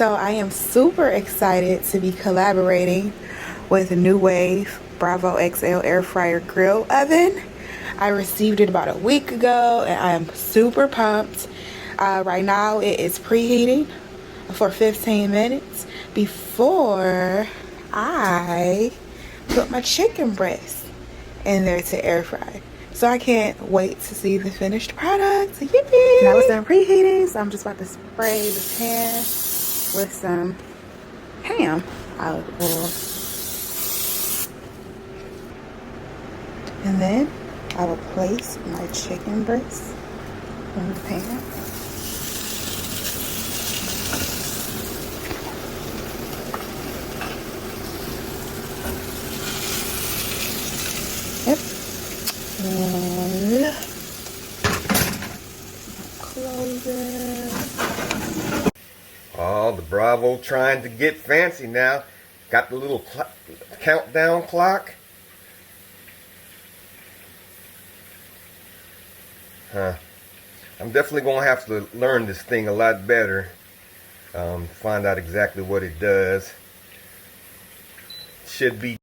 So I am super excited to be collaborating with NUWAVE Bravo XL Air Fryer Grill Oven. I received it about a week ago and I am super pumped. Right now it is preheating for 15 minutes before I put my chicken breast in there to air fry. So I can't wait to see the finished product. Yippee! Now it's done preheating, so I'm just about to spray the pan with some ham olive oil. And then I will place my chicken breast in the pan. Yep. And close it. Oh, the Bravo trying to get fancy now. Got the little countdown clock. Huh. I'm definitely going to have to learn this thing a lot better. Find out exactly what it does. Should be